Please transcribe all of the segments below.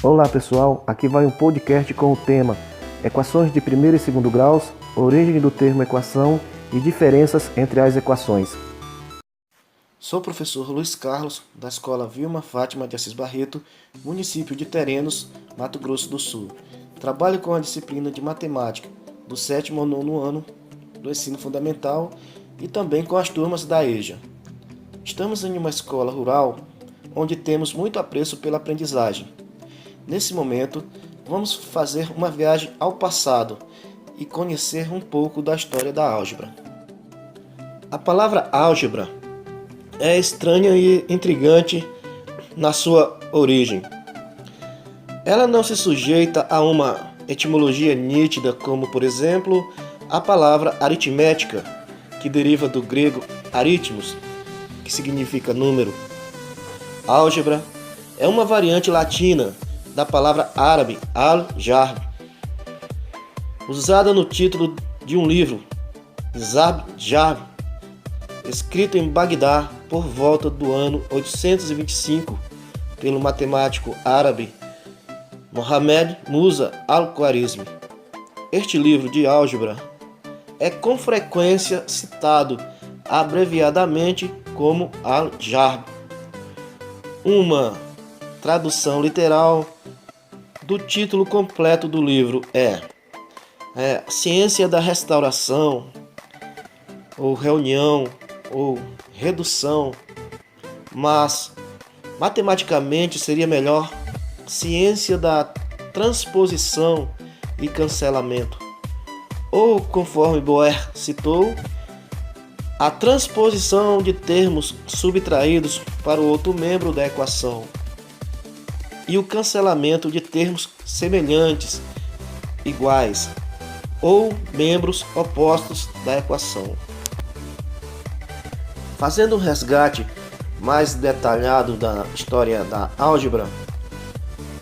Olá pessoal, aqui vai um podcast com o tema Equações de primeiro e segundo graus, origem do termo equação e diferenças entre as equações. Sou o professor Luiz Carlos, da Escola Vilma Fátima de Assis Barreto, município de Terenos, Mato Grosso do Sul. Trabalho com a disciplina de matemática do 7º ao 9º ano do ensino fundamental e também com as turmas da EJA. Estamos em uma escola rural onde temos muito apreço pela aprendizagem. Nesse momento, vamos fazer uma viagem ao passado e conhecer um pouco da história da álgebra. A palavra álgebra é estranha e intrigante na sua origem. Ela não se sujeita a uma etimologia nítida, como, por exemplo, a palavra aritmética, que deriva do grego aritmos, que significa número. Álgebra é uma variante latina da palavra árabe al-jarb, usada no título de um livro, Zabjab, escrito em Bagdá por volta do ano 825 pelo matemático árabe Mohamed Musa al-Khwarizmi. Este livro de álgebra é com frequência citado abreviadamente como al-jarb. Uma tradução literal do título completo do livro é Ciência da Restauração, ou Reunião, ou Redução, mas matematicamente seria melhor Ciência da Transposição e Cancelamento, ou, conforme Boer citou, a transposição de termos subtraídos para o outro membro da equação e o cancelamento de termos semelhantes, iguais, ou membros opostos da equação. Fazendo um resgate mais detalhado da história da álgebra,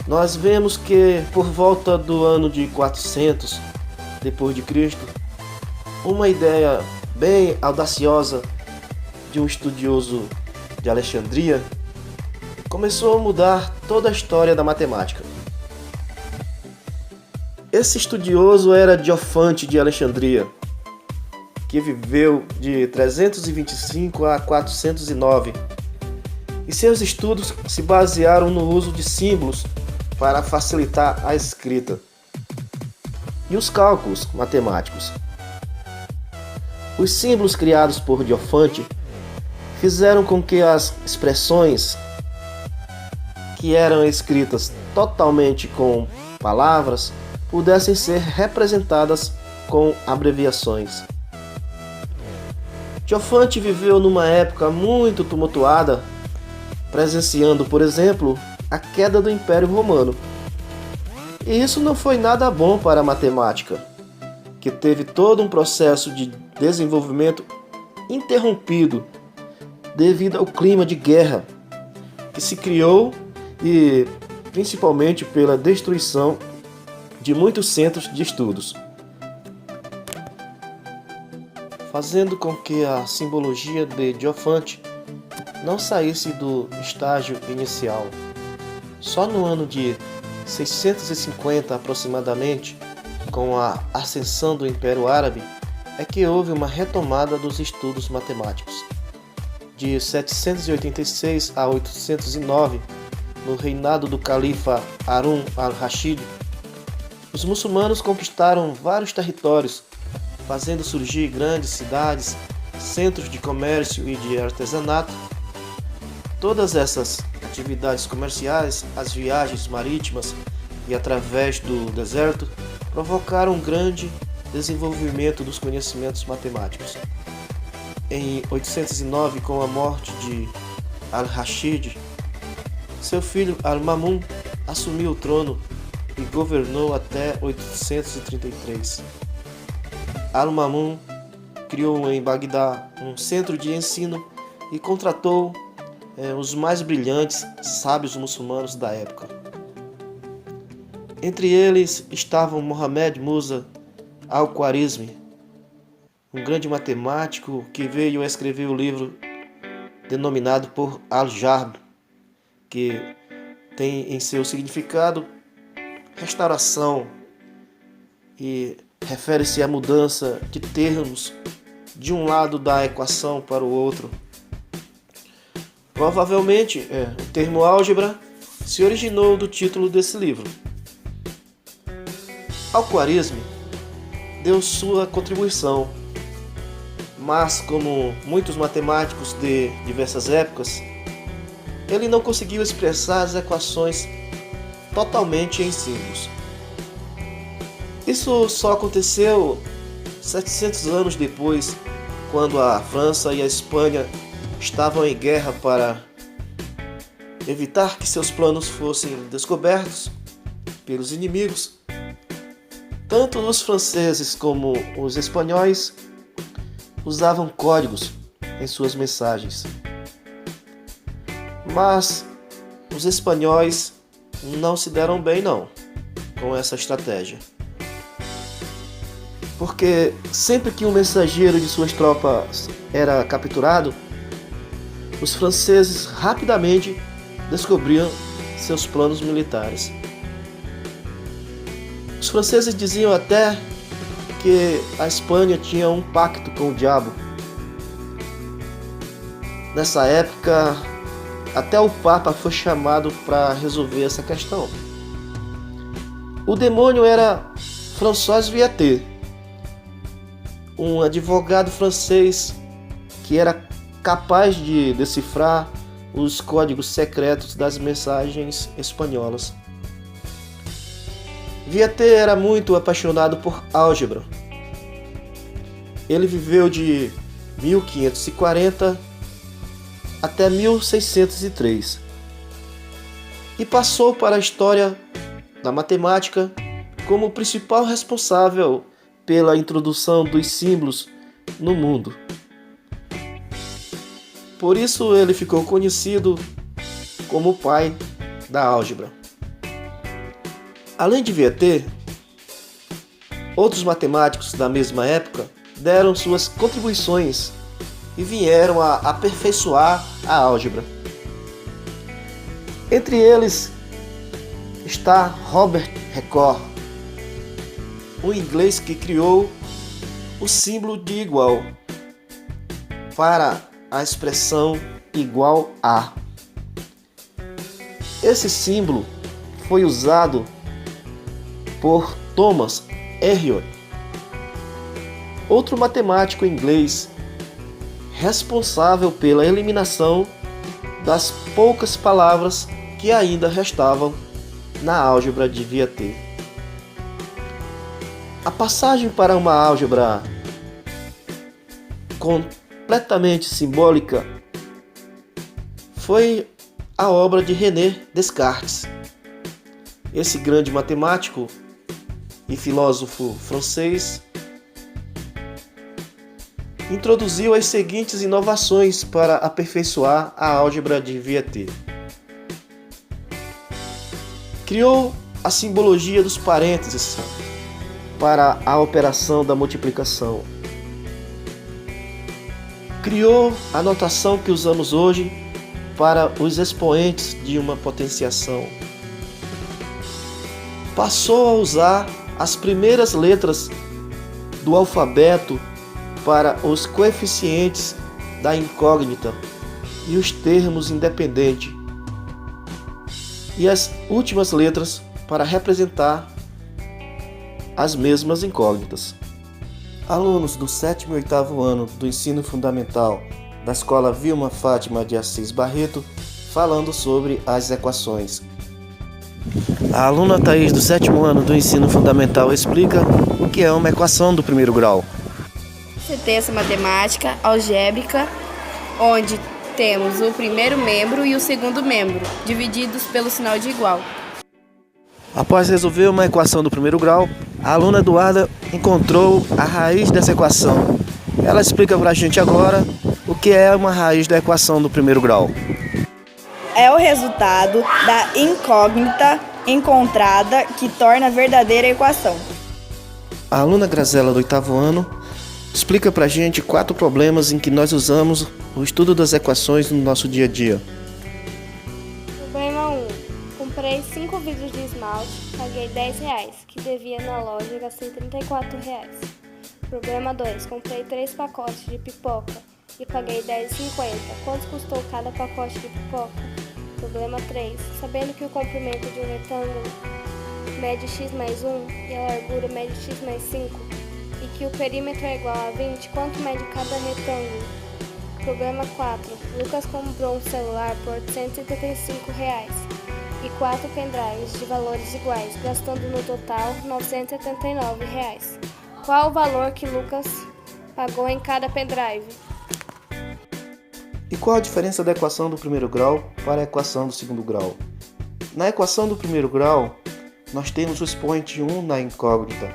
nós vemos que por volta do ano de 400 depois de Cristo, uma ideia bem audaciosa de um estudioso de Alexandria começou a mudar toda a história da matemática. Esse estudioso era Diofante de Alexandria, que viveu de 325 a 409, e seus estudos se basearam no uso de símbolos para facilitar a escrita e os cálculos matemáticos. Os símbolos criados por Diofante fizeram com que as expressões que eram escritas totalmente com palavras pudessem ser representadas com abreviações. Diofante viveu numa época muito tumultuada, presenciando, por exemplo, a queda do Império Romano. E isso não foi nada bom para a matemática, que teve todo um processo de desenvolvimento interrompido devido ao clima de guerra que se criou e principalmente pela destruição de muitos centros de estudos, fazendo com que a simbologia de Diofante não saísse do estágio inicial. Só no ano de 650 aproximadamente, com a ascensão do Império Árabe, é que houve uma retomada dos estudos matemáticos. De 786 a 809, no reinado do califa Harun al-Rashid, os muçulmanos conquistaram vários territórios, fazendo surgir grandes cidades, centros de comércio e de artesanato. Todas essas atividades comerciais, as viagens marítimas e através do deserto, provocaram um grande desenvolvimento dos conhecimentos matemáticos. Em 809, com a morte de al-Rashid, seu filho Al-Mamun assumiu o trono e governou até 833. Al-Mamun criou em Bagdá um centro de ensino e contratou os mais brilhantes sábios muçulmanos da época. Entre eles estavam Mohamed Musa al-Khwarizmi, um grande matemático que veio a escrever o livro denominado por Al-Jarb, que tem em seu significado restauração e refere-se à mudança de termos de um lado da equação para o outro. Provavelmente, o termo álgebra se originou do título desse livro. Al-Khwarizmi deu sua contribuição, mas como muitos matemáticos de diversas épocas, ele não conseguiu expressar as equações totalmente em símbolos. Isso só aconteceu 700 anos depois, quando a França e a Espanha estavam em guerra para evitar que seus planos fossem descobertos pelos inimigos. Tanto os franceses como os espanhóis usavam códigos em suas mensagens. Mas os espanhóis não se deram bem não com essa estratégia. Porque sempre que um mensageiro de suas tropas era capturado, os franceses rapidamente descobriam seus planos militares. Os franceses diziam até que a Espanha tinha um pacto com o diabo. Nessa época, até o Papa foi chamado para resolver essa questão. O demônio era François Viater, um advogado francês que era capaz de decifrar os códigos secretos das mensagens espanholas. Viater era muito apaixonado por álgebra. Ele viveu de 1540 até 1603 e passou para a história da matemática como o principal responsável pela introdução dos símbolos no mundo. Por isso ele ficou conhecido como o pai da álgebra. Além de Viater, outros matemáticos da mesma época deram suas contribuições e vieram a aperfeiçoar a álgebra. Entre eles está Robert Record, um inglês que criou o símbolo de igual para a expressão igual a. Esse símbolo foi usado por Thomas Elliot, outro matemático inglês responsável pela eliminação das poucas palavras que ainda restavam na álgebra de Viater. A passagem para uma álgebra completamente simbólica foi a obra de René Descartes. Esse grande matemático e filósofo francês introduziu as seguintes inovações para aperfeiçoar a álgebra de Viater. Criou a simbologia dos parênteses para a operação da multiplicação. Criou a notação que usamos hoje para os expoentes de uma potenciação. Passou a usar as primeiras letras do alfabeto para os coeficientes da incógnita e os termos independentes, e as últimas letras para representar as mesmas incógnitas. Alunos do 7º e 8º ano do ensino fundamental da Escola Vilma Fátima de Assis Barreto, falando sobre as equações. A aluna Thaís, do 7º ano do ensino fundamental, explica o que é uma equação do primeiro grau. Você tem essa matemática algébrica, onde temos o primeiro membro e o segundo membro, divididos pelo sinal de igual. Após resolver uma equação do primeiro grau, a aluna Eduarda encontrou a raiz dessa equação. Ela explica para a gente agora o que é uma raiz da equação do primeiro grau. É o resultado da incógnita encontrada que torna a verdadeira equação. A aluna Grazela, do 8º ano, explica pra gente 4 problemas em que nós usamos o estudo das equações no nosso dia a dia. Problema 1. litros de esmalte, paguei R$10, que devia na loja, gastei R$34. Problema 2, comprei 3 pacotes de pipoca e paguei R$10,50. Quanto custou cada pacote de pipoca? Problema 3, sabendo que o comprimento de um retângulo mede x mais 1 e a largura mede x mais 5 e que o perímetro é igual a 20, quanto mede cada retângulo? Problema 4, Lucas comprou um celular por R$175 e 4 pendrives de valores iguais, gastando no total R$979. Qual o valor que Lucas pagou em cada pendrive? E qual a diferença da equação do primeiro grau para a equação do segundo grau? Na equação do primeiro grau, nós temos o expoente 1 na incógnita,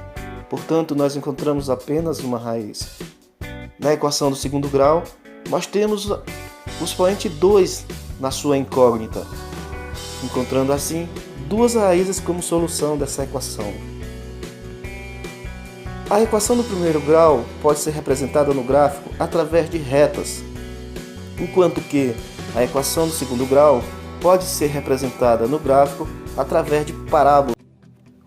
portanto nós encontramos apenas uma raiz. Na equação do segundo grau, nós temos o expoente 2 na sua incógnita, encontrando assim duas raízes como solução dessa equação. A equação do primeiro grau pode ser representada no gráfico através de retas, enquanto que a equação do segundo grau pode ser representada no gráfico através de parábolas.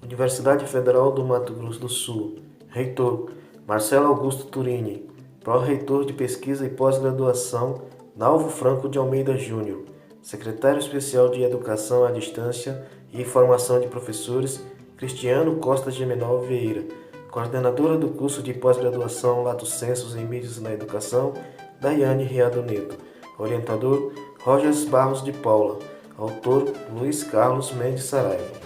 Universidade Federal do Mato Grosso do Sul. Reitor: Marcelo Augusto Turini. Pró-reitor de Pesquisa e Pós-Graduação, Nalvo Franco de Almeida Júnior. Secretário Especial de Educação à Distância e Formação de Professores, Cristiano Costa Gemenal Vieira. Coordenadora do curso de pós-graduação Lato Sensus em Mídias na Educação, Daiane Riado Neto. Orientador, Rogers Barros de Paula. Autor, Luiz Carlos Mendes Saraiva.